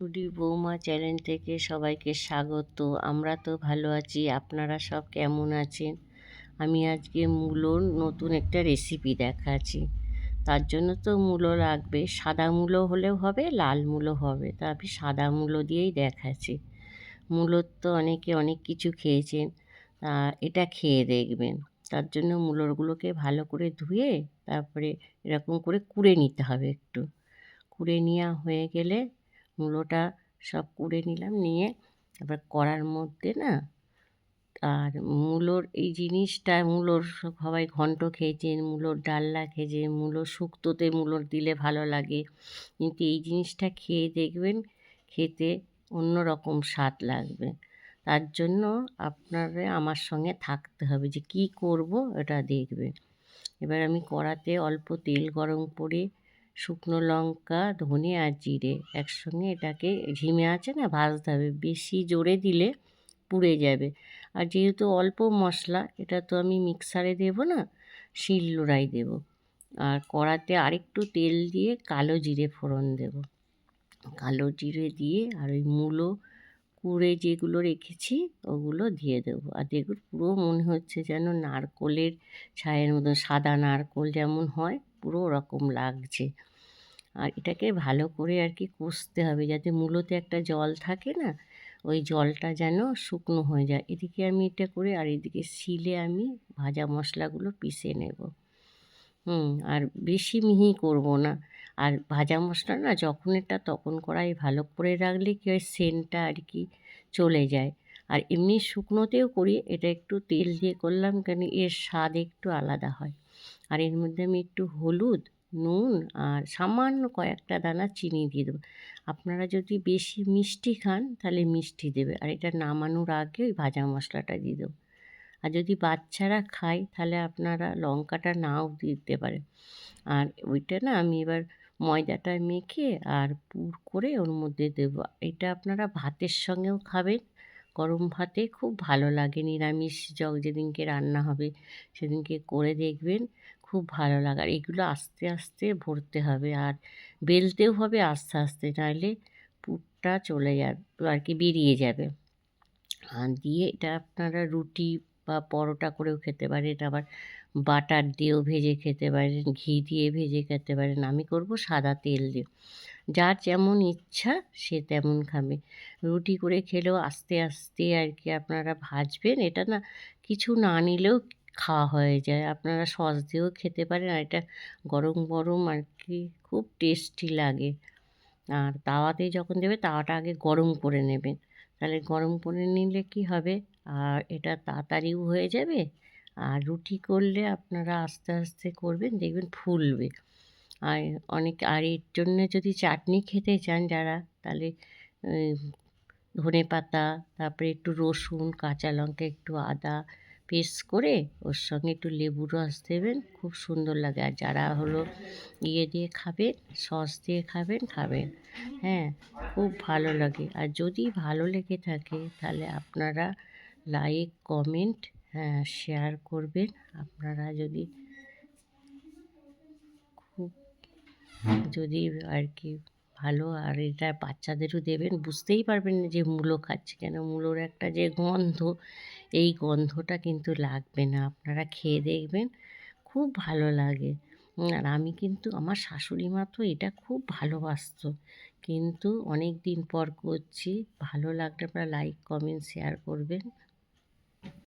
টুডি বৌমা চ্যানেল থেকে সবাইকে স্বাগত। আমরা তো ভালো আছি, আপনারা সব কেমন আছেন? আমি আজকে মূলোর নতুন একটা রেসিপি দেখাচ্ছি। তার জন্য তো মূলো লাগবে, সাদা মূলো হলেও হবে, লাল মূলো হবে। তা আমি সাদা মূলো দিয়েই দেখাচ্ছি। মূলোর তো অনেকে অনেক কিছু খেয়েছেন, তা এটা খেয়ে দেখবেন। তার জন্য মূলোরগুলোকে ভালো করে ধুয়ে তারপরে এরকম করে কুড়ে নিতে হবে একটু। কুড়ে নেওয়া হয়ে গেলে মূলোটা সব কুড়ে নিলাম, নিয়ে এবার কড়ার মধ্যে না, আর মূলোর এই জিনিসটা, মূলোর সবাই ঘন্ট খেয়েছেন, মূলোর ডালনা খেয়েছেন, মূলো শুক্তোতে মূলোর দিলে ভালো লাগে, কিন্তু এই জিনিসটা খেয়ে দেখবেন, খেতে অন্য রকম স্বাদ লাগবে। তার জন্য আপনারা আমার সঙ্গে থাকতে হবে, যে কি করব এটা দেখবেন। এবার আমি কড়াতে অল্প তেল গরম করে শুকনো লঙ্কা, ধনে আর জিরে একসঙ্গে এটাকে ঝিমে আঁচে না ভাজতে হবে। বেশি জোরে দিলে পুড়ে যাবে। আর যেহেতু অল্প মশলা, এটা তো আমি মিক্সারে দেবো না, শিলনোড়ায় দেবো। আর কড়াতে আরেকটু তেল দিয়ে কালো জিরে ফোড়ন দেবো। কালো জিরে দিয়ে আর ওই মূলো কুড়ে যেগুলো রেখেছি ওগুলো দিয়ে দেবো। আর দেখুন, পুরো মনে হচ্ছে যেন নারকোলের ছায়ের মতো, সাদা নারকোল যেমন হয় পুরো ওরকম লাগছে। আর এটাকে ভালো করে আর কি কষতে হবে, যাতে মূলোতে একটা জল থাকে না, ওই জলটা যেন শুকনো হয়ে যায়। এদিকে আমি এটা করে, আর এদিকে শিলে আমি ভাজা মশলাগুলো পিষে নেব। আর বেশি মিহি করব না। আর ভাজা মশলা না যখন এটা তখন কড়াই ভালো করে রাখলে কী হয়, সেন্টটা আর কি চলে যায়। আর এমনি শুকনোতেও করি, এটা একটু তেল দিয়ে করলাম কেন এর স্বাদ একটু আলাদা হয়। আর এর মধ্যে আমি একটু হলুদ, নুন আর সামান্য কয়েকটা দানা চিনি দিয়ে দেবো। আপনারা যদি বেশি মিষ্টি খান তাহলে মিষ্টি দেবে। আর এটা নামানোর আগে ওই ভাজা মশলাটা দিয়ে দেবো। আর যদি বাচ্চারা খায় তাহলে আপনারা লঙ্কাটা নাও দিতে পারেন। আর ওইটা না আমি এবার ময়দাটা মেখে আর পুর করে ওর মধ্যে দেবো। এটা আপনারা ভাতের সঙ্গেও খাবেন, গরম ভাতে খুব ভালো লাগে। নিরামিষ যেদিনকে রান্না হবে সেদিনকে করে দেখবেন, খুব ভালো লাগে। আর এগুলো আস্তে আস্তে ভরতে হবে, আর বেলতেও হবে আস্তে আস্তে, নাহলে পুরটা চলে যাবে আর কি, বেরিয়ে যাবে। আর দিয়ে এটা আপনারা রুটি বা পরোটা করেও খেতে পারেন, আবার বাটার দিয়েও ভেজে খেতে পারেন, ঘি দিয়ে ভেজে খেতে পারেন। আমি করব সাদা তেল দিয়ে। যার যেমন ইচ্ছা সে তেমন খাবে। রুটি করে খেলেও আস্তে আস্তে আর কি আপনারা ভাজবেন। এটা না কিছু না নিলেও খাওয়া হয়ে যায়। আপনারা সস দিয়েও খেতে পারেন। আর এটা গরম গরম আর কি খুব টেস্টি লাগে। আর তাওয়াতে যখন দেবে তাওয়াটা আগে গরম করে নেবেন। তাহলে গরম করে নিলে কি হবে, আর এটা তাড়াতাড়িও হয়ে যাবে। আর রুটি করলে আপনারা আস্তে আস্তে করবেন, দেখবেন ফুলবে। আর আর এর জন্যে যদি চাটনি খেতে চান যারা, তাহলে ধনেপাতা, তারপরে একটু রসুন, কাঁচা লঙ্কা, একটু আদা পেস্ট করে ওর সঙ্গে একটু লেবুর রস দেবেন, খুব সুন্দর লাগে। আর যারা হলো দিয়ে খাবেন, সস দিয়ে খাবেন, হ্যাঁ, খুব ভালো লাগে। আর যদি ভালো লেগে থাকে তাহলে আপনারা লাইক, কমেন্ট, হ্যাঁ, শেয়ার করবেন। আপনারা যদি খুব যদি আর কি ভালো, আর এটা বাচ্চাদেরও দেবেন, বুঝতেই পারবেন না যে মূলো খাচ্ছে, কেন মূলোর একটা যে গন্ধ, এই গন্ধটা কিন্তু লাগবে না। আপনারা খেয়ে দেখবেন, খুব ভালো লাগে। আর আমি কিন্তু, আমার শাশুড়ি মা তো এটা খুব ভালোবাসতো, কিন্তু অনেক দিন পর করছি। ভালো লাগলে আপনারা লাইক, কমেন্ট, শেয়ার করবেন।